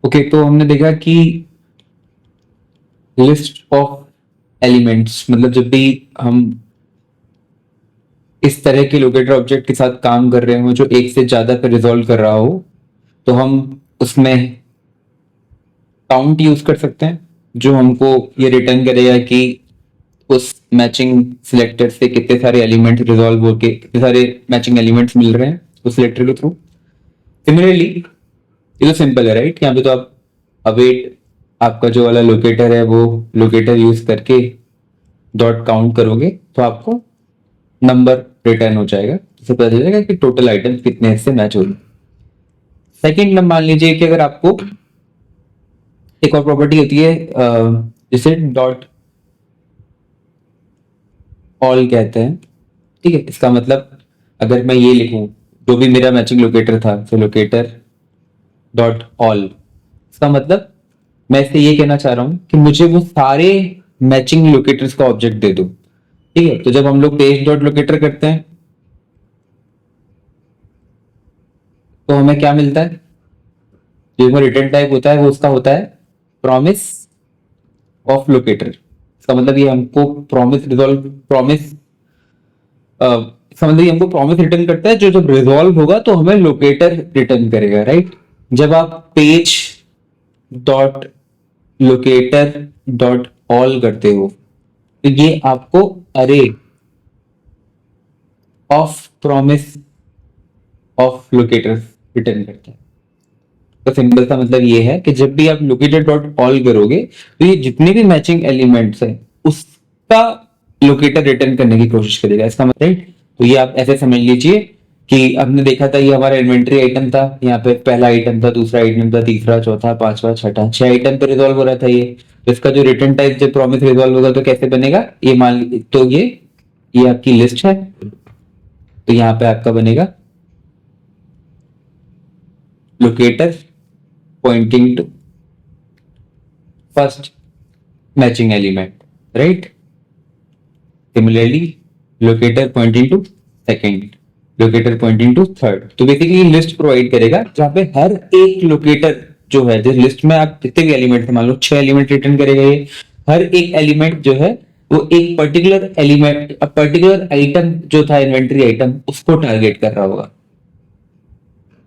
Okay, तो हमने देखा कि लिस्ट ऑफ एलिमेंट्स मतलब जब भी हम इस तरह के लोकेटर ऑब्जेक्ट के साथ काम कर रहे हो जो एक से ज्यादा पे रिजॉल्व कर रहा हो, तो हम उसमें काउंट यूज कर सकते हैं, जो हमको ये रिटर्न करेगा कि उस मैचिंग सिलेक्टर से कितने सारे एलिमेंट रिजॉल्व होके कितने सारे मैचिंग एलिमेंट्स मिल रहे हैं उस सिलेक्टर के थ्रू। सिमिलरली ये तो सिंपल है राइट, यहाँ पे तो आप अवेट आपका जो वाला लोकेटर है वो लोकेटर यूज करके डॉट काउंट करोगे तो आपको नंबर रिटर्न हो जाएगा, इससे पता चलेगा कि टोटल आइटम्स कितने हिस्से मैच हो रहे हैं। सेकेंड नंबर मान लीजिए कि अगर आपको एक और प्रॉपर्टी होती है जिसे डॉट ऑल कहते हैं, ठीक है। इसका मतलब अगर मैं ये लिखूं जो भी मेरा मैचिंग लोकेटर था, तो लोकेटर डॉट ऑल, इसका मतलब मैं इससे ये कहना चाह रहा हूं कि मुझे वो सारे मैचिंग लोकेटर्स का ऑब्जेक्ट दे दो, ठीक है। तो जब हम लोग पेज डॉट लोकेटर करते हैं तो हमें क्या मिलता है, जो रिटर्न टाइप होता है वो उसका होता है प्रॉमिस ऑफ लोकेटर। इसका मतलब ये हमको प्रॉमिस रिजॉल्व प्रॉमिस इसका मतलब ये हमको प्रॉमिस रिटर्न करता है जो जब रिजॉल्व होगा तो हमें लोकेटर रिटर्न करेगा, राइट। जब आप page dot locator dot all करते हो तो ये आपको अरे of promise of locator return करता है। तो सिंपल सा मतलब ये है कि जब भी आप लोकेटर डॉट ऑल करोगे तो ये जितने भी मैचिंग एलिमेंट्स हैं उसका लोकेटर रिटर्न करने की कोशिश करेगा, इसका मतलब राइट। तो ये आप ऐसे समझ लीजिए कि हमने देखा था ये हमारा इन्वेंटरी आइटम था, यहाँ पे पहला आइटम था, दूसरा आइटम था, तीसरा, चौथा, पांचवा, छठा, 6 आइटम पे रिजॉल्व हो रहा था ये। तो इसका जो रिटर्न टाइप जब प्रॉमिस रिजॉल्व होगा तो कैसे बनेगा, ये मान तो ये आपकी लिस्ट है, तो यहाँ पे आपका बनेगा locator pointing to first matching element, right? Similarly, locator pointing to second, locator pointing to third. तो बेसिकली लिस्ट प्रोवाइड करेगा जहाँ पे हर एक लोकेटर जो है, जिस लिस्ट में आप जितने भी एलिमेंट थे, मान लो 6 एलिमेंट रिटर्न करेगा ये, हर एक एलिमेंट जो है वो एक पर्टिकुलर एलिमेंट पर्टिकुलर आइटम जो था इन्वेंटरी आइटम उसको टारगेट कर रहा होगा,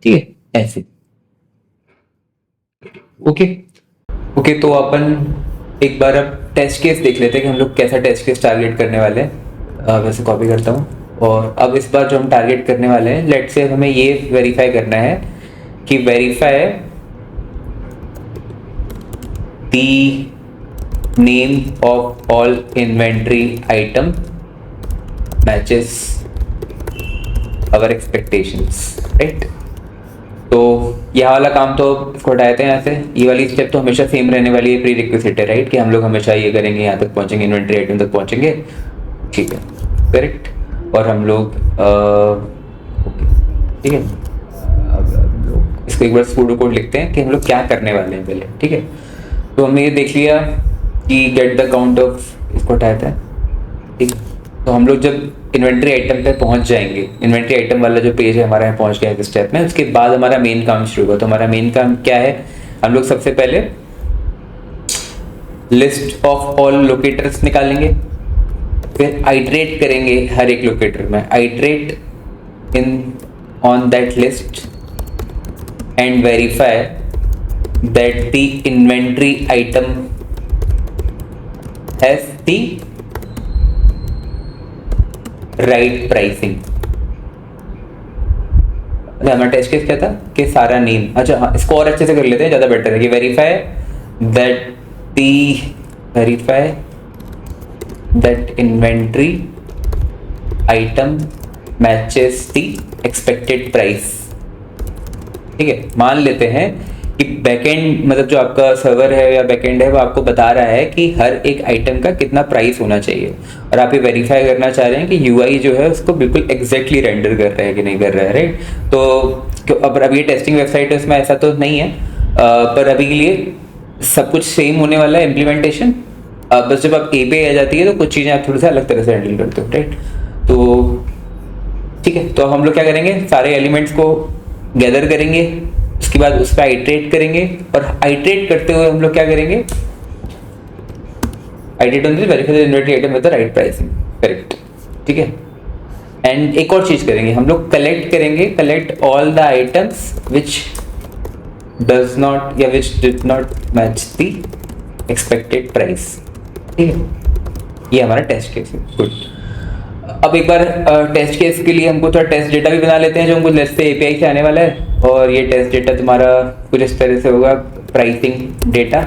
ठीक है ऐसे। ओके ओके, तो अपन एक बार अब टेस्ट केस देख लेते हैं कि हम लोग कैसा टेस्ट केस टारगेट करने वाले हैं। वैसे कॉपी करता हूँ, और अब इस बार जो हम टारगेट करने वाले हैं, लेट्स से हमें ये वेरीफाई करना है कि verify the name of all inventory item matches our expectations, right. तो यह वाला काम तो इसको हटाते हैं यहाँ से, ये वाली स्टेप तो हमेशा सेम रहने वाली है, प्री रिक्विजिट है राइट, कि हम लोग हमेशा ये करेंगे, यहाँ तक पहुँचेंगे, इन्वेंटरी आइटम तक पहुँचेंगे, ठीक है करेक्ट। और हम लोग ठीक है, अब इसको एक बार सूडो कोड लिखते हैं कि हम लोग क्या करने वाले हैं पहले, ठीक है। तो हमने ये देख लिया कि गेट द काउंट ऑफ, इसको हटाते हैं, ठीक। तो हम लोग जब इन्वेंटरी आइटम पे पहुंच जाएंगे, इन्वेंटरी आइटम वाला जो पेज है हमारा यहाँ पहुंच गया है इस स्टेप में, उसके बाद हमारा मेन काम शुरू होगा। तो हमारा मेन काम क्या है, हम लोग सबसे पहले लिस्ट ऑफ ऑल लोकेटर्स निकालेंगे, फिर आइटरेट करेंगे हर एक लोकेटर में, iterate in on that list and verify that the inventory item has the right pricing. हमारा टेस्ट केस क्या था कि सारा नेम, अच्छा हाँ इसको और अच्छे से कर लेते हैं, ज्यादा बेटर है कि verify that inventory item matches the expected price, ठीक है। मान लेते हैं कि बैकएंड मतलब जो आपका सर्वर है या बैकएंड है वो आपको बता रहा है कि हर एक आइटम का कितना प्राइस होना चाहिए, और आप ये वेरीफाई करना चाह रहे हैं कि यूआई जो है उसको बिल्कुल एग्जैक्टली रेंडर कर रहा है कि नहीं कर रहा है, राइट। तो अब ये टेस्टिंग वेबसाइट है, उसमें ऐसा तो नहीं है, पर अभी के लिए सब कुछ सेम होने वाला है इम्प्लीमेंटेशन। बस जब आप ए पे आ जाती है तो कुछ चीज़ें आप थोड़ी सा अलग तरह से हैंडल करते हो, राइट। तो ठीक है, तो हम लोग क्या करेंगे, सारे एलिमेंट्स को गैदर करेंगे उसके बाद उस पर आइट्रेट करेंगे, और आइट्रेट करते हुए हम लोग क्या करेंगे, iterate on this verify the inventory item with the right pricing, correct, ठीक है। एंड एक और चीज करेंगे हम लोग, collect all the items which does not या which did not match the expected price, ठीक है। ये हमारा टेस्ट केस है, गुड। अब एक बार टेस्ट केस के लिए हमको थोड़ा टेस्ट डेटा भी बना लेते हैं जो हमको लेट्स से एपीआई से आने वाला है, और ये टेस्ट डेटा तुम्हारा कुछ इस तरह से होगा, pricing data,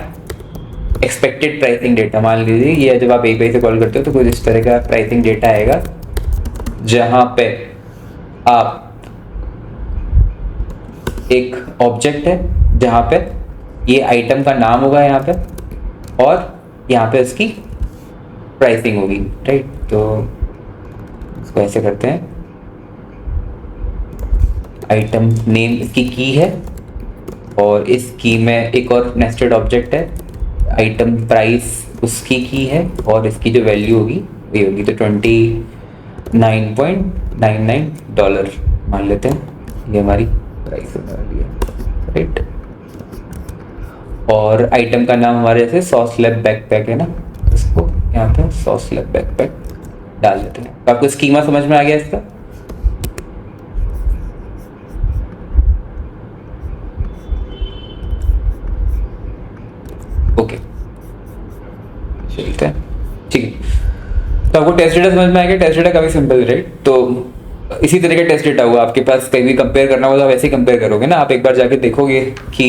expected pricing data मान लीजिए, ये जब आप एपीआई से कॉल करते हो तो कुछ इस तरह का प्राइसिंग डेटा आएगा, जहां पे आप एक ऑब्जेक्ट है जहां पे ये आइटम का नाम होगा यहाँ पे, और यहाँ पे उसकी प्राइसिंग होगी, राइट। तो इसको ऐसे करते हैं, आइटम नेम इसकी की है, और इस की में एक और नेस्टेड ऑब्जेक्ट है, आइटम प्राइस उसकी की है, और इसकी जो वैल्यू होगी वही होगी, तो $29.99 मान लेते हैं, ये हमारी प्राइस होने वाली है, राइट। और आइटम का नाम हमारे जैसे सॉस लैब बैकपैक है ना, इसको यहाँ पे सॉस लैब बैकपैक डाल देते हैं। तो आपको स्कीमा समझ में आ गया इसका? ओके, चलते हैं, ठीक है। तो आपको टेस्ट डेटा समझ में आ गया। टेस्ट डेटा काफी सिंपल है, राइट। तो इसी तरह का टेस्ट डेटा हुआ आपके पास, कहीं भी कंपेयर करना होगा तो आप ऐसे ही कंपेयर करोगे ना, आप एक बार जाके देखोगे कि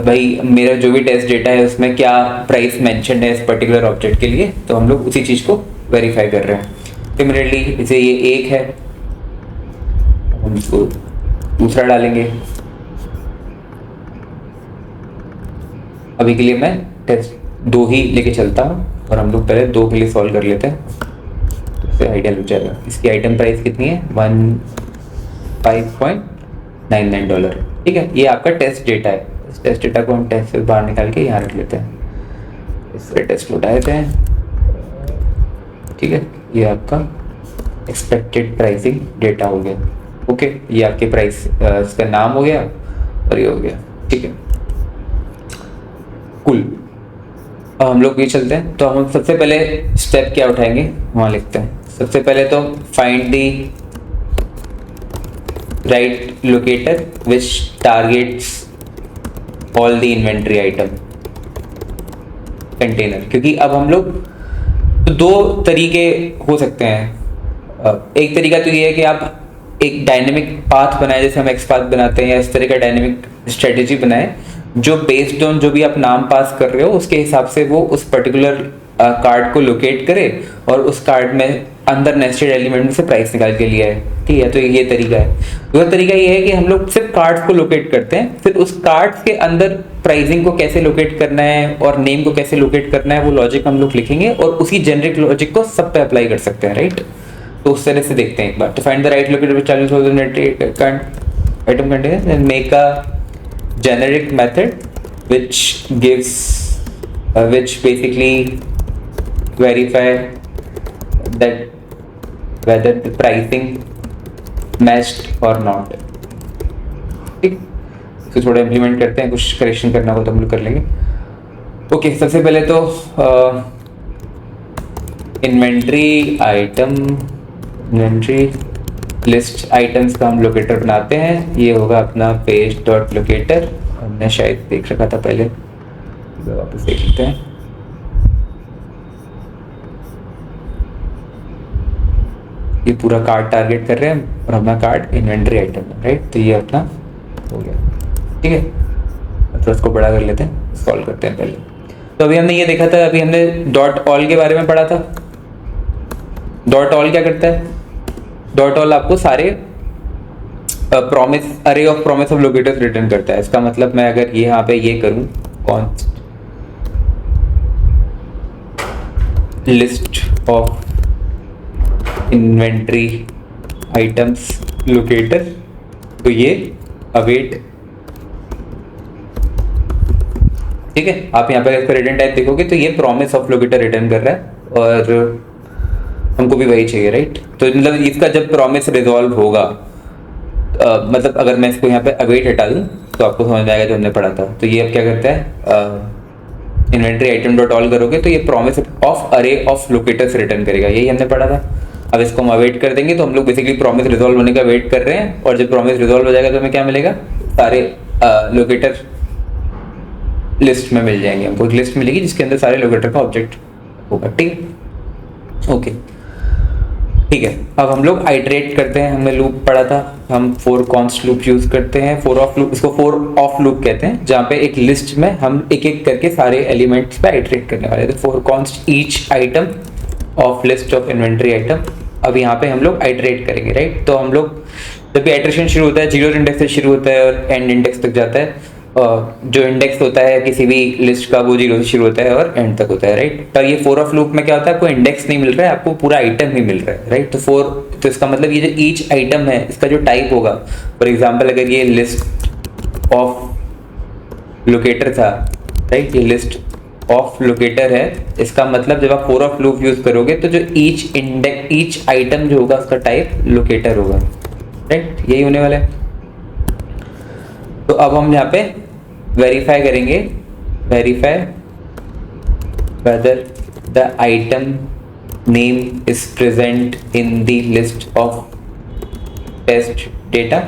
भाई मेरा जो भी टेस्ट डेटा है उसमें क्या प्राइस मेंशन है इस पर्टिकुलर ऑब्जेक्ट के लिए, तो हम लोग उसी चीज को वेरीफाई कर रहे हैं। सिमिलरली इसे ये एक है, हम इसको दूसरा डालेंगे। अभी के लिए मैं टेस्ट 2 ही लेके चलता हूँ, और हम लोग पहले 2 के लिए सॉल्व कर लेते हैं, तो इससे आइडिया लग जाएगा। इसकी आइटम प्राइस कितनी है, $15.99, ठीक है। ये आपका टेस्ट डेटा है। इस टेस्ट डेटा को हम टेस्ट से बाहर निकाल के यहाँ रख लेते हैं, इससे टेस्ट लौटा देते हैं, ठीक है। ये आपका एक्सपेक्टेड प्राइसिंग डेटा हो गया, ओके। ये आपके प्राइस इसका नाम हो गया, और ये हो गया, ठीक है, कूल। अब हम लोग ये चलते हैं, तो हम सबसे पहले स्टेप क्या उठाएंगे वहाँ लिखते हैं। सबसे पहले तो find the right locator which targets all the inventory item container, क्योंकि अब हम लोग तो 2 तरीके हो सकते हैं। एक तरीका तो ये है कि आप एक डायनेमिक पाथ बनाए, जैसे हम एक्स पाथ बनाते हैं, या इस तरह का डायनेमिक स्ट्रेटेजी बनाए जो बेस्ड ऑन जो भी आप नाम पास कर रहे हो उसके हिसाब से वो उस पर्टिकुलर कार्ड को लोकेट करे, और उस कार्ड में अंदर नेस्टेड एलिमेंट में से प्राइस निकाल के लिया है, ठीक है। तो ये तरीका है। दूसरा तरीका ये है कि हम लोग सिर्फ कार्ड्स को लोकेट करते हैं, फिर उस कार्ड्स के अंदर प्राइसिंग को कैसे लोकेट करना है और नेम को कैसे लोकेट करना है वो लॉजिक हम लोग लिखेंगे, और उसी जेनरिक लॉजिक को सब पे अप्लाई कर सकते हैं, राइट। तो उस तरह से देखते हैं एक बार। तो find the right locator which charges for the item container and make a generic method which gives which basically verify that whether the pricing matched or not, ठीक। तो थोड़ा इम्प्लीमेंट करते हैं, कुछ करेक्शन करना हो तो हम लोग कर लेंगे। ओके, सबसे पहले तो इन्वेंट्री लिस्ट आइटम्स का हम लोकेटर बनाते हैं। ये होगा अपना पेज डॉट लोकेटर, हमने शायद देख रखा था पहले, वापस देख लेते हैं। ये पूरा कार्ड टारगेट कर रहे हैं और अपना कार्ड इन्वेंट्री आइटम है, राइट। तो ये अपना हो गया, ठीक है। तो इसको बड़ा कर लेते हैं, सॉल्व करते हैं पहले। तो अभी हमने ये देखा था, अभी हमने डॉट ऑल के बारे में पढ़ा था। डॉट ऑल क्या करता है? डॉट ऑल आपको सारे अरे of promise of locators return करता है। इसका मतलब मैं अगर ये यहाँ पे ये करूं, const list of inventory items locator, तो ये अवेट, ठीक है। आप यहाँ पे इसका रिटर्न टाइप देखोगे तो ये प्रॉमिस ऑफ लोकेटर रिटर्न कर रहा है, और हमको भी वही चाहिए, राइट। तो मतलब इसका जब प्रॉमिस रिजॉल्व होगा, मतलब अगर मैं इसको यहाँ पे अवेट हटा दूँ तो तो आपको समझ में आएगा जो हमने पढ़ा था। तो ये अब क्या करता है, इन्वेंट्री आइटम डॉट ऑल करोगे तो ये प्रॉमिस ऑफ अरे ऑफ लोकेटर्स रिटर्न करेगा, यही हमने पढ़ा था। अब इसको हम अवेट कर देंगे, तो हम लोग बेसिकली प्रॉमिस रिजॉल्व होने का वेट कर रहे हैं, और जब प्रॉमिस रिजॉल्व हो जाएगा तो हमें क्या मिलेगा, सारे लोकेटर लिस्ट में मिल जाएंगे, हमको एक लिस्ट मिलेगी जिसके अंदर सारे लोकेटर का ऑब्जेक्ट होगा। ठीक है, ओके ठीक है। अब हम लोग आइटरेट करते हैं, हमने लूप पढ़ा था, हम फोर कॉन्स्ट लूप यूज करते हैं, फोर ऑफ लूप, इसको फोर ऑफ लूप कहते हैं, जहाँ पे एक लिस्ट में हम एक एक करके सारे एलिमेंट्स पे आइटरेट करने वाले थे। Four const each item of list of inventory item. अब यहाँ पे हम लोग आइटरेट करेंगे, राइट। तो हम लोग जब भी आइटरेशन शुरू होता है, जीरो इंडेक्स से शुरू होता है और एंड इंडेक्स तक जाता है। जो इंडेक्स होता है किसी भी लिस्ट का वो जीरो से शुरू होता है और एंड तक होता है, राइट। पर ये फोर ऑफ लूप में क्या होता है, आपको इंडेक्स नहीं मिल रहा है, आपको पूरा आइटम ही मिल रहा है, राइट। तो इसका मतलब ये जो ईच आइटम है इसका जो टाइप होगा, फॉर एग्जाम्पल अगर ये लिस्ट ऑफ लोकेटर था, राइट, ये लिस्ट ऑफ लोकेटर है, इसका मतलब जब आप फोर ऑफ लूप यूज करोगे तो जो ईच आइटम जो होगा उसका टाइप लोकेटर होगा, राइट, यही होने वाला है। तो अब हम यहाँ पे वेरीफाई करेंगे, verify whether the item name is present in the list of test data.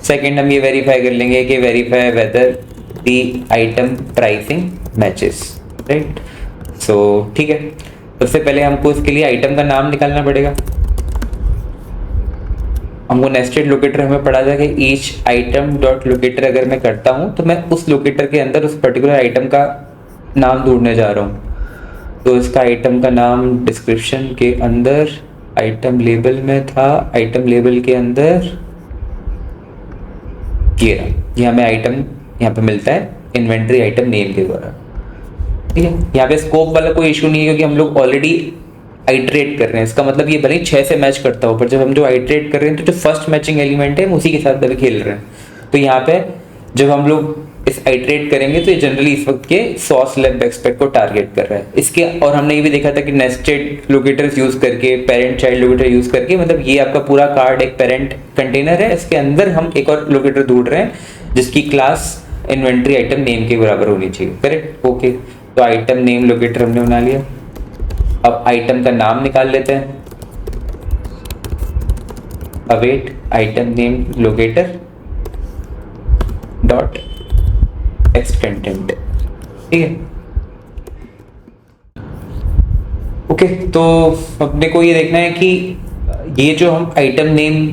Second हम ये वेरीफाई कर लेंगे कि verify whether the item pricing matches, right. So ठीक है, सबसे पहले हमको इसके लिए आइटम का नाम निकालना पड़ेगा। हमको नेस्टेड लोकेटर हमें पढ़ा था कि ईच आइटम डॉट लोकेटर अगर मैं करता हूं तो मैं उस लोकेटर के अंदर उस पर्टिकुलर आइटम का नाम ढूंढने जा रहा हूं। तो इसका आइटम का नाम डिस्क्रिप्शन के अंदर आइटम लेबल में था, आइटम लेबल के अंदर ये हमें आइटम यहाँ पे मिलता है इन्वेंट्री आइटम नेम के द्वारा, ठीक है। यहाँ पे स्कोप वाला कोई इशू नहीं है क्योंकि हम लोग ऑलरेडी आइटरेट कर रहे हैं। इसका मतलब ये भले ही 6 से मैच करता हो, पर जब हम जो आइटरेट कर रहे हैं तो जो फर्स्ट मैचिंग एलिमेंट है हम उसी के साथ अभी खेल रहे हैं। तो यहाँ पे जब हम लोग इस आइटरेट करेंगे तो ये जनरली इस वक्त के सॉस लैब बैकस्पेक को टारगेट कर रहा है इसके। और हमने ये भी देखा था कि नेस्टेड लोकेटर्स यूज करके, पेरेंट चाइल्ड लोकेटर यूज करके, मतलब ये आपका पूरा कार्ड एक पेरेंट कंटेनर है, इसके अंदर हम एक और लोकेटर ढूंढ रहे हैं जिसकी क्लास इन्वेंट्री आइटम नेम के बराबर होनी चाहिए, करेक्ट, ओके। तो आइटम नेम लोकेटर हमने बना लिया। अब आइटम का नाम निकाल लेते हैं, await item name locator dot text content, ठीक है, ओके। तो अपने को ये देखना है कि ये जो हम आइटम नेम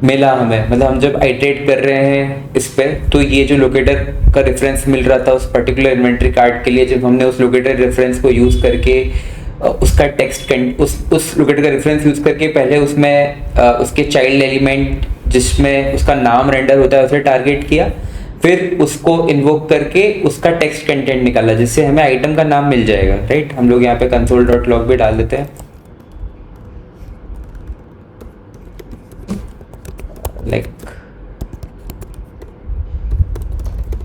मिला हमें, मतलब हम जब आइटरेट कर रहे हैं इस पे, तो ये जो लोकेटर का रेफरेंस मिल रहा था उस पर्टिकुलर इन्वेंट्री कार्ड के लिए, जब हमने उस लोकेटर रेफरेंस को यूज करके उसका टेक्स्ट उस लोकेटर का रेफरेंस यूज करके पहले उसमें उसके चाइल्ड एलिमेंट जिसमें उसका नाम रेंडर होता है उसे टारगेट किया, फिर उसको इन्वोक करके उसका टेक्स्ट कंटेंट निकाला जिससे हमें आइटम का नाम मिल जाएगा, राइट। हम लोग यहाँ पे console.log भी डाल देते हैं, like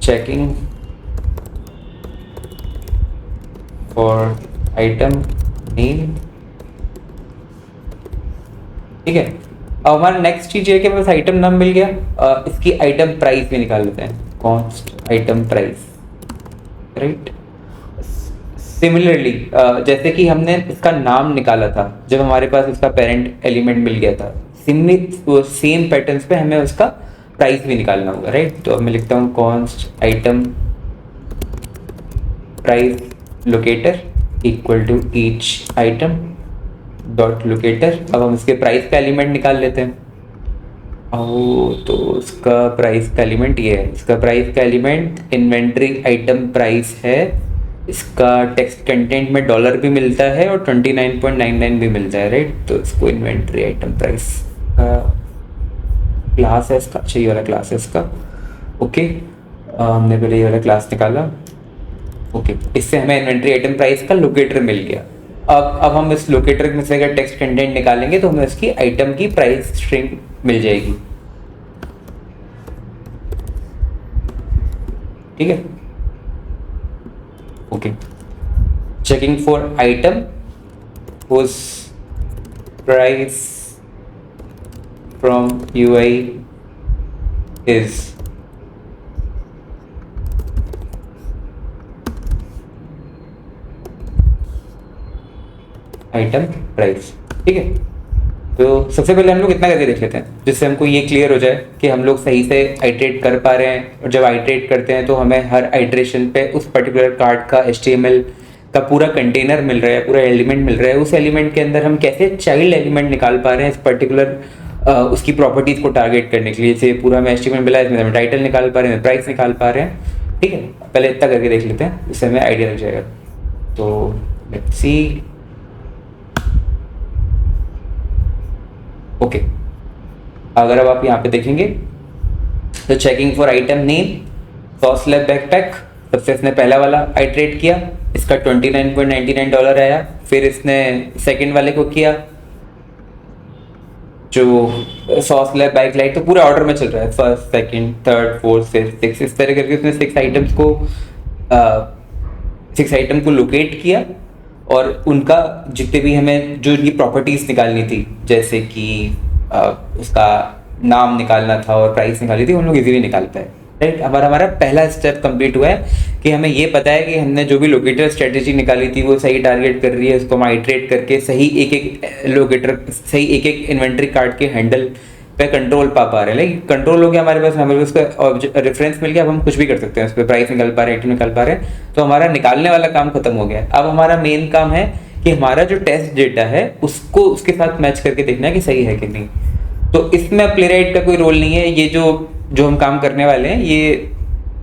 checking for item name, ठीक है। अब हमारा नेक्स्ट चीज है कि बस आइटम नाम मिल गया, इसकी आइटम प्राइस भी निकाल लेते हैं, const item price, right. Similarly जैसे कि हमने इसका नाम निकाला था जब हमारे पास उसका पेरेंट एलिमेंट मिल गया था, सेम पैटर्न्स पे हमें उसका प्राइस भी निकालना होगा, राइट। तो अब मैं लिखता हूँ const item price locator equal to each item dot locator. अब हम इसके प्राइस का एलिमेंट निकाल लेते हैं। तो इसका प्राइस का एलिमेंट ये है, इसका प्राइस का एलिमेंट इन्वेंट्री आइटम प्राइस है, इसका टेक्स्ट कंटेंट में डॉलर भी मिलता है और 29.99 भी मिलता है, राइट। तो इसको इन्वेंट्री आइटम प्राइस का क्लास है इसका, अच्छा ये वाला क्लास है इसका, ओके। हमने पहले ये वाला क्लास निकाला, ओके। इससे हमें इन्वेंट्री आइटम प्राइस का लोकेटर मिल गया। अब हम इस लोकेटर में से अगर टेक्स्ट कंटेंट निकालेंगे तो हमें उसकी आइटम की प्राइस स्ट्रिंग मिल जाएगी, ठीक है, okay. Checking for item whose price from UI is item price. ठीक है, तो सबसे पहले हम लोग इतना करके देख लेते हैं जिससे हमको ये क्लियर हो जाए कि हम लोग सही से आइट्रेट कर पा रहे हैं, और जब आइट्रेट करते हैं तो हमें हर आइट्रेशन पे उस पर्टिकुलर कार्ड का HTML का पूरा कंटेनर मिल रहा है, पूरा एलिमेंट मिल रहा है। उस एलिमेंट के अंदर हम कैसे चाइल्ड एलिमेंट निकाल पा रहे हैं इस पर्टिकुलर उसकी प्रॉपर्टीज को टारगेट करने के लिए। जैसे पूरा हमें HTML मिला है, इसमें हम टाइटल निकाल पा रहे हैं, प्राइस निकाल पा रहे हैं। ठीक है, पहले इतना करके देख लेते हैं, इससे हमें आइडिया लग जाएगा। तो लेट्स सी। ओके, अगर अब आप यहाँ पे देखेंगे तो checking for item name sauce lab backpack, सबसे इसने पहला वाला आइट्रेट किया, इसका $29.99 आया। फिर इसने सेकंड वाले को किया जो सॉस लैब बाइक लाइट, तो पूरा ऑर्डर में चल रहा है, first second third fourth fifth six, इस तरह करके उसने 6 आइटम्स को 6 आइटम को लोकेट किया, और उनका जितने भी हमें जो उनकी प्रॉपर्टीज निकालनी थी, जैसे कि उसका नाम निकालना था और प्राइस निकालनी थी, उन लोग इजीली निकाल पाए। राइट, हमारा पहला स्टेप कंप्लीट हुआ है कि हमें ये पता है कि हमने जो भी लोकेटर स्ट्रेटेजी निकाली थी वो सही टारगेट कर रही है, उसको हम आइट्रेट करके सही एक एक लोकेटर, सही एक एक इन्वेंट्री कार्ड के हैंडल पे कंट्रोल पा रहे हैं। लाइक कंट्रोल हो गया हमारे पास, हमें उसका रेफरेंस मिल गया, अब हम कुछ भी कर सकते हैं, उस पर प्राइस निकाल पा रहे हैं, आइटम निकाल पा रहे हैं। तो हमारा निकालने वाला काम खत्म हो गया। अब हमारा मेन काम है कि हमारा जो टेस्ट डेटा है उसको उसके साथ मैच करके देखना है कि सही है कि नहीं। तो इसमें प्लेराइट का कोई रोल नहीं है, ये जो हम काम करने वाले हैं ये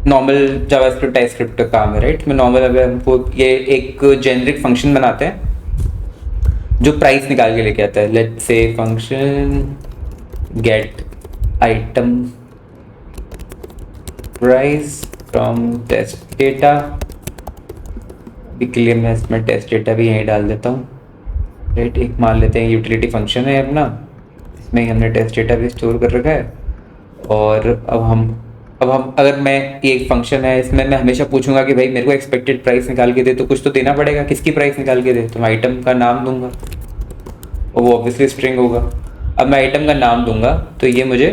नॉर्मल जावास्क्रिप्ट टाइपस्क्रिप्ट का काम है। राइट, में नॉर्मल अगर हमको ये एक जेनरिक फंक्शन बनाते हैं जो प्राइस निकाल के लेके आता है। Let's say function get item price from test data, के लिए मैं इसमें टेस्ट डेटा भी यहीं डाल देता हूँ। राइट, एक मान लेते हैं यूटिलिटी फंक्शन है अपना, इसमें ही हमने टेस्ट डेटा भी स्टोर कर रखा है। और अब हम अगर मैं ये एक फंक्शन है, इसमें मैं हमेशा पूछूंगा कि भाई मेरे को एक्सपेक्टेड प्राइस निकाल के दे, तो कुछ तो देना पड़ेगा। किसकी प्राइस निकाल के दे? तो मैं आइटम का नाम दूंगा और वो ऑब्वियसली स्ट्रिंग होगा। अब मैं आइटम का नाम दूंगा तो ये मुझे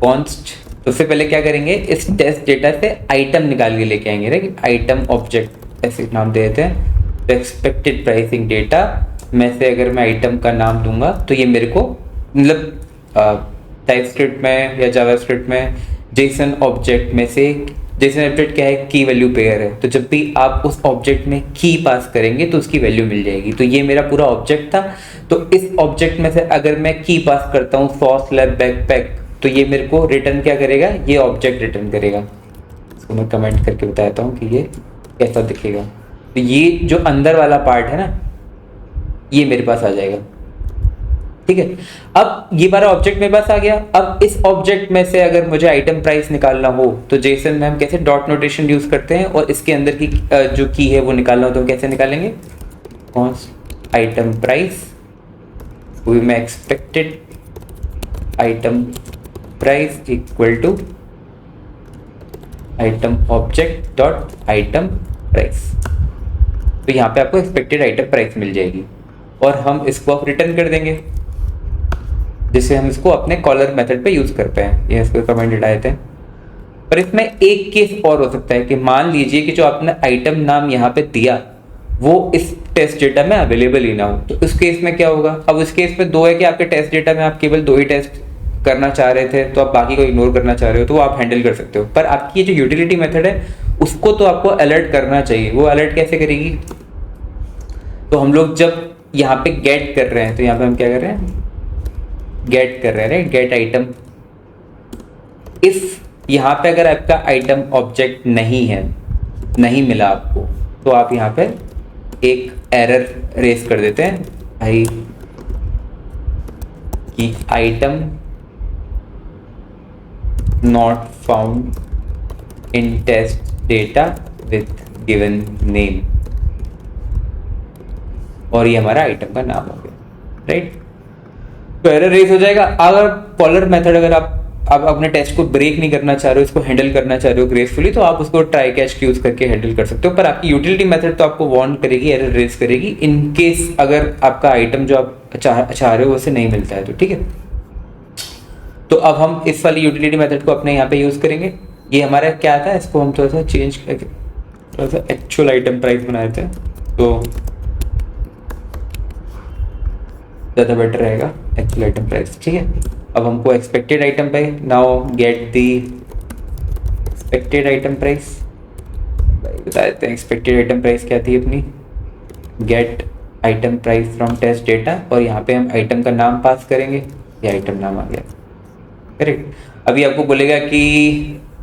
कॉन्स्ट, तो उससे पहले क्या करेंगे, इस टेस्ट डेटा से आइटम निकाल के लेके आएंगे। राइट, आइटम ऑब्जेक्ट ऐसे नाम दे देते हैं। तो एक्सपेक्टेड प्राइसिंग डेटा में से अगर मैं आइटम का नाम दूंगा तो ये मेरे को मतलब टाइपस्क्रिप्ट में या जावास्क्रिप्ट में जेसन ऑब्जेक्ट में से, जेसन ऑब्जेक्ट क्या है, की वैल्यू पेयर है। तो जब भी आप उस ऑब्जेक्ट में की पास करेंगे तो उसकी वैल्यू मिल जाएगी। तो ये मेरा पूरा ऑब्जेक्ट था। तो इस ऑब्जेक्ट में से अगर मैं की पास करता हूँ सॉस लैब बैकपैक, तो ये मेरे को रिटर्न क्या करेगा, ये ऑब्जेक्ट रिटर्न करेगा। इसको मैं कमेंट करके बताता हूँ कि ये कैसा दिखेगा। तो ये जो अंदर वाला पार्ट है ना, ये मेरे पास आ जाएगा। ठीक है, अब ये हमारा ऑब्जेक्ट मेरे पास आ गया। अब इस ऑब्जेक्ट में से अगर मुझे आइटम प्राइस निकालना हो तो जेसन में हम कैसे डॉट नोटेशन यूज करते हैं, और इसके अंदर की जो की है वो निकालना हो तो कैसे निकालेंगे, कॉन्स्ट आइटम प्राइस में expected item price equal to item object dot item price. तो यहाँ पे आपको एक्सपेक्टेड आइटम प्राइस मिल जाएगी और हम इसको आप रिटर्न कर देंगे, जिससे हम इसको अपने कॉलर मेथड पे यूज कर पाए। ये इसको कमेंट हटाए थे। पर इसमें एक केस और हो सकता है कि मान लीजिए कि जो आपने आइटम नाम यहाँ पे दिया वो इस टेस्ट डेटा में अवेलेबल ही ना हो, तो उस केस में क्या होगा। अब उस केस में दो है कि आपके टेस्ट डेटा में आप केवल 2 ही टेस्ट करना चाह रहे थे, तो आप बाकी को इग्नोर करना चाह रहे हो, तो वो आप हैंडल कर सकते हो। पर आपकी ये जो यूटिलिटी मेथड है उसको तो आपको अलर्ट करना चाहिए। वो अलर्ट कैसे करेगी, तो हम लोग जब यहाँ पे गेट कर रहे हैं, तो यहाँ पे हम क्या कर रहे हैं, गेट कर रहे हैं, गेट आइटम। इफ यहाँ पे अगर आपका आइटम ऑब्जेक्ट नहीं है, नहीं मिला आपको, तो आप यहाँ पे एक एरर रेस कर देते हैं भाई कि item not found in test data with given name, और ये हमारा आइटम का नाम हो गया। राइट, तो एरर रेस हो जाएगा। अगर कॉलर मेथड अगर आप अपने टेस्ट को ब्रेक नहीं करना चाह रहे हो, इसको हैंडल करना चाह रहे हो ग्रेसफुली, तो आप उसको ट्राई कैच यूज करके हैंडल कर सकते हो। पर आपकी यूटिलिटी मेथड तो आपको वार्न करेगी, एरर रेस करेगी इन केस अगर आपका आइटम जो आप चाह रहे हो उसे नहीं मिलता है तो। ठीक है, तो अब हम इस वाली यूटिलिटी मेथड को अपने यहाँ पे यूज करेंगे। ये हमारा क्या था, इसको हम थोड़ा सा चेंज करके थोड़ा सा एक्चुअल आइटम प्राइस बनाए थे। तो ज़्यादा बेटर रहेगा एक्चुअल आइटम प्राइस। ठीक है, अब हमको एक्सपेक्टेड आइटम पे now get the expected item price. बता देते हैं एक्सपेक्टेड आइटम प्राइस क्या थी अपनी, get item price from test data, और यहाँ पे हम आइटम का नाम पास करेंगे, ये आइटम नाम आ गया। करेक्ट। अभी आपको बोलेगा कि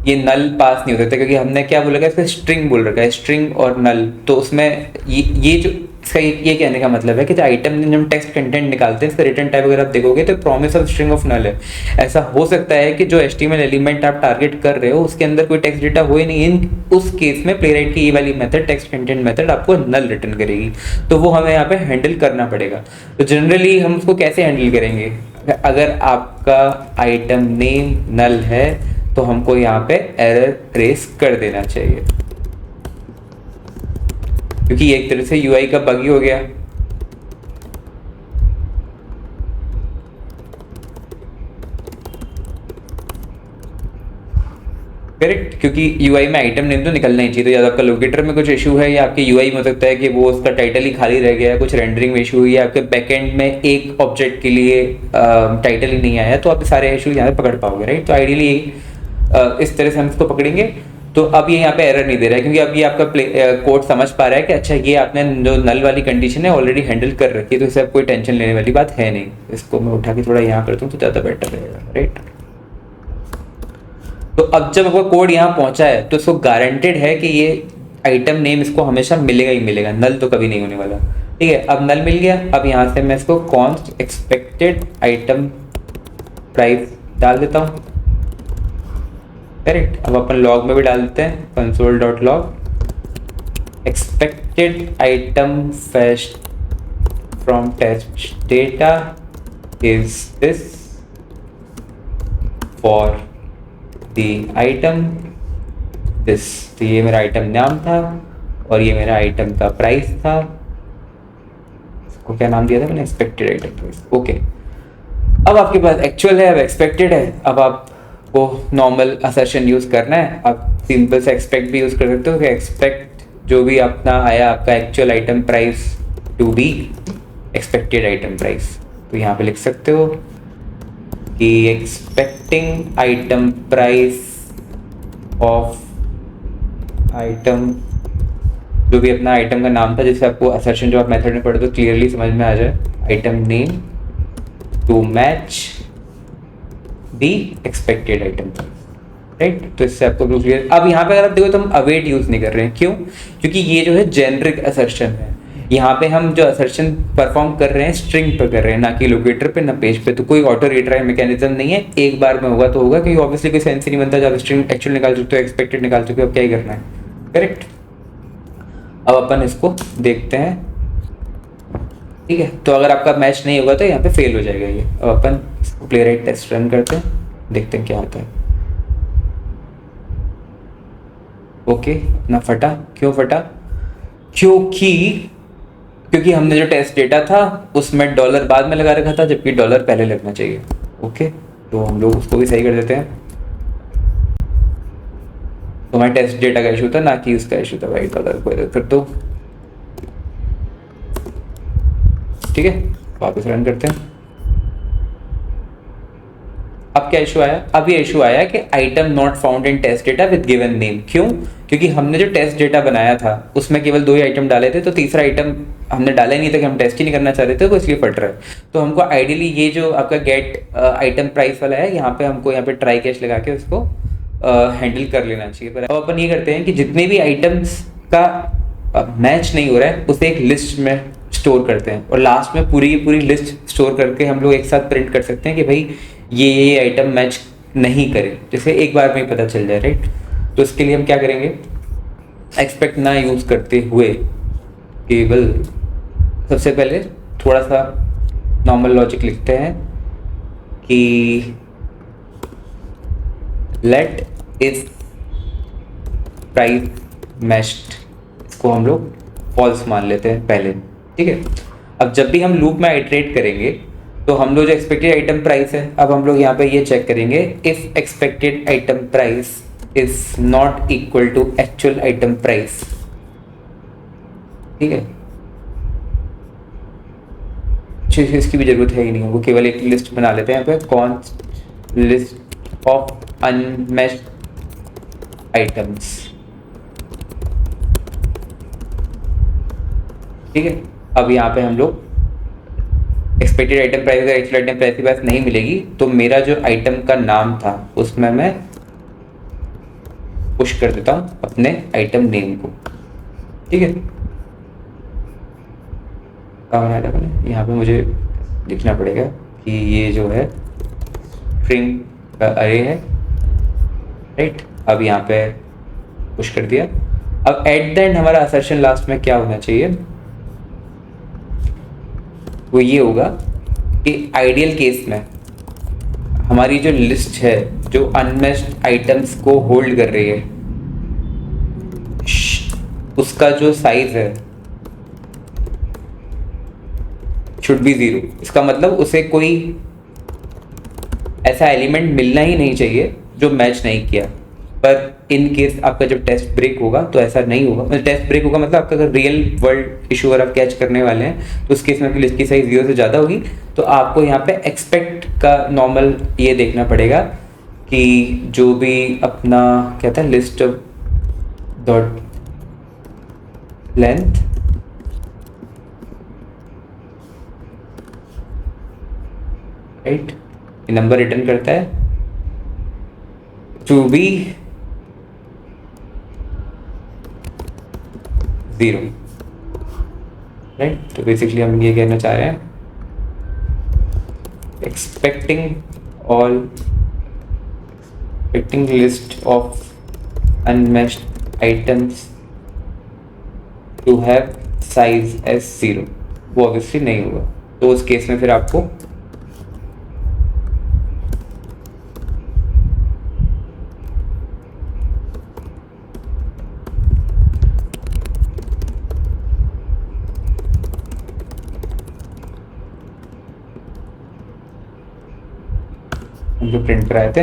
ये नल पास नहीं होता था क्योंकि हमने क्या बोला, इसका स्ट्रिंग बोल रखा है, स्ट्रिंग और नल। तो उसमें ये जो इसका ये कहने का मतलब है कि जो आइटम में हम टेक्स्ट कंटेंट निकालते हैं, इसका रिटर्न टाइप अगर आप देखोगे तो promise of string of null है। ऐसा हो सकता है कि जो एचटीएमएल एलिमेंट आप टारगेट कर रहे हो उसके अंदर कोई टेक्स्ट डेटा हो ही नहीं, इन उस केस में प्लेराइट की ये वाली मेथड टेक्स्ट कंटेंट मेथड आपको नल रिटर्न करेगी। तो वो हमें यहाँ पे हैंडल करना पड़ेगा। तो जनरली हम उसको कैसे हैंडल करेंगे, अगर आपका आइटम नेम नल है तो हमको यहाँ पे एरर ट्रेस कर देना चाहिए, क्योंकि एक तरह से यूआई का बग ही हो गया। करेक्ट, क्योंकि यूआई में आइटम नेम तो निकलना ही चाहिए। तो या आपका लोकेटर में कुछ इशू है, या आपके यूआई में हो सकता है कि वो उसका टाइटल ही खाली रह गया है, कुछ रेंडरिंग में इशू हुई है, आपके बैकएंड में एक ऑब्जेक्ट के लिए टाइटल ही नहीं आया, तो आप सारे इशू यहाँ पे पकड़ पाओगे। राइट, तो आइडियली इस तरह से हम इसको पकड़ेंगे। तो अब ये यहाँ पे एरर नहीं दे रहा है क्योंकि अब ये आपका कोड समझ पा रहा है कि अच्छा ये आपने जो नल वाली कंडीशन है ऑलरेडी हैंडल कर रखी है, तो इससे अब कोई टेंशन लेने वाली बात है नहीं। इसको मैं उठा के थोड़ा यहाँ करता हूँ तो ज़्यादा बेटर रहेगा। राइट, तो अब जब आपका कोड यहाँ पहुंचा है तो इसको गारंटेड है कि ये आइटम नेम इसको हमेशा मिलेगा ही मिलेगा, नल तो कभी नहीं होने वाला। ठीक है, अब नल मिल गया। अब यहाँ से मैं इसको कॉन्स्ट एक्सपेक्टेड आइटम प्राइस डाल देता हूँ। करेक्ट, अब अपन लॉग में भी डाल देते हैं, console dot log expected item fetched from test data is this for the item this. तो ये मेरा आइटम नाम था और ये मेरा आइटम का प्राइस था। इसको क्या नाम दिया था मैंने, एक्सपेक्टेड आइटम प्राइस। ओके, अब आपके पास एक्चुअल है, अब एक्सपेक्टेड है। अब आपको नॉर्मल असर्शन यूज करना है। आप सिंपल से एक्सपेक्ट भी यूज कर सकते हो कि एक्सपेक्ट जो भी अपना आया आपका actual item price to be expected item price. तो यहाँ पे लिख सकते हो कि expecting item price of item, जो भी अपना आइटम का नाम था, जिससे आपको असर्शन जो आप मेथड में पढ़े तो क्लियरली समझ में आ जाए, item name to match the expected item price. Right, तो इससे आपको बिल्कुल क्लियर। अब यहाँ पे अगर आप देखो तो हम अवेट यूज नहीं कर रहे हैं, क्यों? क्योंकि ये जो है जेनरिक असर्शन है। यहाँ पे हम जो असर्शन परफॉर्म कर रहे हैं स्ट्रिंग पर कर रहे हैं, ना कि लोकेटर पे ना पेज पे। तो कोई ऑटो रिट्राई मैकेनिज्म नहीं है, एक बार में होगा तो होगा, क्योंकि ऑब्वियसली कोई सेंस ही नहीं बनता जब स्ट्रिंग एक्चुअल निकाल चुके हो, एक्सपेक्टेड निकाल चुके हो, अब क्या ही करना है। करेक्ट, अब अपन इसको देखते हैं। ठीक है, तो अगर आपका मैच नहीं होगा तो यहाँ पे फेल हो जाएगा ये। अब अपन इसको प्लेराइट टेस्ट रन करते हैं, देखते हैं क्या होता है। ओके, अपना फटा। क्यों फटा? क्योंकि हमने जो टेस्ट डेटा था उसमें डॉलर बाद में लगा रखा था, जबकि डॉलर पहले लगना चाहिए। ओके, तो हम लोग उसको भी सही कर देते हैं। तो हमारे टेस्ट डेटा का इशू था, ना कि उसका इशू था। भाई डॉलर को कर दो। ठीक है, वापस रन करते हैं। अब क्या इशू आया? अब ये इशू आया कि item not found in test data with given name. क्यों? क्योंकि हमने जो टेस्ट डेटा बनाया था उसमें केवल 2 ही आइटम डाले थे, तो तीसरा आइटम हमने डाला ही नहीं था कि हम टेस्ट ही नहीं करना चाह रहे थे, तो इसलिए फट रहा है। तो हमको आइडियली ये जो आपका गेट आइटम प्राइस वाला है, यहाँ पे हमको यहाँ पे ट्राई कैश लगा के उसको हैंडल कर लेना चाहिए। पर अब अपन ये करते हैं कि जितने भी आइटम्स का मैच नहीं हो रहा है उसे एक लिस्ट में स्टोर करते हैं, और लास्ट में पूरी की पूरी लिस्ट स्टोर करके हम लोग एक साथ प्रिंट कर सकते हैं कि भाई ये आइटम मैच नहीं करे, जैसे एक बार में ही पता चल जाए। राइट, तो इसके लिए हम क्या करेंगे, एक्सपेक्ट ना यूज करते हुए केवल सबसे पहले थोड़ा सा नॉर्मल लॉजिक लिखते हैं कि लेट इज प्राइस मैच्ड, इसको हम लोग फॉल्स मान लेते हैं पहले। ठीक है, अब जब भी हम लूप में आइटरेट करेंगे तो हम लोग जो एक्सपेक्टेड आइटम प्राइस है, अब हम लोग यहाँ पे ये चेक करेंगे if expected item price is not equal to actual item price. ठीक है, इसकी भी जरूरत है ही नहीं, वो केवल एक लिस्ट बना लेते हैं यहाँ पे, const list of unmatched items. ठीक है, अब यहाँ पे हम लोग एक्सपेक्टेड आइटम प्राइस अगर एक्चुअल आइटम प्राइस के पास नहीं मिलेगी तो मेरा जो आइटम का नाम था उसमें मैं पुश कर देता हूँ अपने आइटम नेम को। ठीक है, कहाँ बनाया था मैंने, यहाँ पे मुझे लिखना पड़ेगा कि ये जो है स्ट्रिंग का अरे है, राइट। अब यहाँ पे पुश कर दिया। अब एट द एंड हमारा असर्शन लास्ट में क्या होना चाहिए, वो ये होगा कि आइडियल केस में हमारी जो लिस्ट है जो अनमैच्ड आइटम्स को होल्ड कर रही है उसका जो साइज है शुड बी 0। इसका मतलब उसे कोई ऐसा एलिमेंट मिलना ही नहीं चाहिए जो मैच नहीं किया। पर इन केस आपका जब टेस्ट ब्रेक होगा तो ऐसा नहीं होगा। मतलब टेस्ट ब्रेक होगा मतलब आपका अगर रियल वर्ल्ड इशू अगर आप कैच करने वाले हैं तो उस केस में आपकी लिस्ट की साइज 0 से ज़्यादा होगी। तो आपको यहाँ पे एक्सपेक्ट का नॉर्मल ये देखना पड़ेगा कि जो भी अपना क्या था list dot length right number return करता है टू बी 0, राइट। तो बेसिकली हम ये कहना चाह रहे हैं expecting list of unmatched items to have size as 0, वो ऑब्वियसली नहीं होगा। तो उस केस में फिर आपको जो प्रिंट कराए थे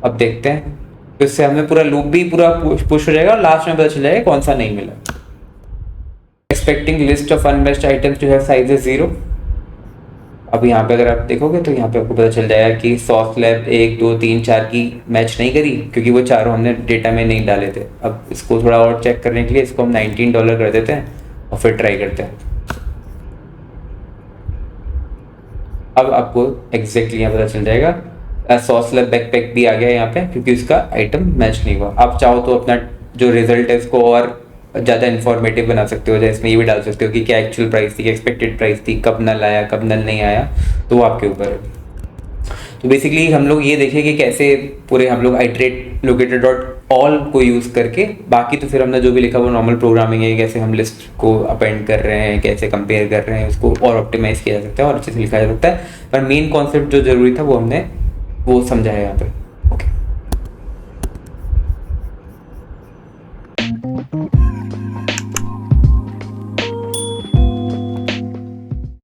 अब देखते हैं, तो इससे हमें पूरा लूप भी पूरा पुश हो जाएगा और लास्ट में पता चल जाएगा कौन सा नहीं मिला। Expecting list of unmatched items जो है साइज है 0। अब यहाँ पे अगर आप देखोगे तो यहाँ पे आपको पता चल जाएगा कि सॉस लैब 1 2 3 4 की मैच नहीं करी क्योंकि वो चारों हमने डेटा में नहीं डाले थे। अब इसको थोड़ा और चेक करने के लिए इसको हम $19 कर देते हैं और फिर ट्राई करते हैं। अब आपको एग्जैक्टली यहाँ पता चल जाएगा सॉस लैब बैकपैक भी आ गया यहाँ पे क्योंकि उसका आइटम मैच नहीं हुआ। आप चाहो तो अपना जो रिजल्ट है उसको और ज़्यादा इन्फॉर्मेटिव बना सकते हो, जैसे इसमें ये भी डाल सकते हो कि क्या एक्चुअल प्राइस थी, क्या एक्सपेक्टेड प्राइस थी, कब नल आया कब नल नहीं आया, तो वो आपके ऊपर है। तो बेसिकली हम लोग ये देखें कि कैसे पूरे हम लोग आइटरेट लोकेटर डॉट ऑल को यूज़ करके, बाकी तो फिर हमने जो भी लिखा वो नॉर्मल प्रोग्रामिंग है, कैसे हम लिस्ट को अपेंड कर रहे हैं, कैसे कंपेयर कर रहे हैं, उसको और ऑप्टिमाइज किया जा सकता है और अच्छे से लिखा जा सकता है। पर मेन कॉन्सेप्ट जो जरूरी था वो हमने वो समझा है यहाँ पे।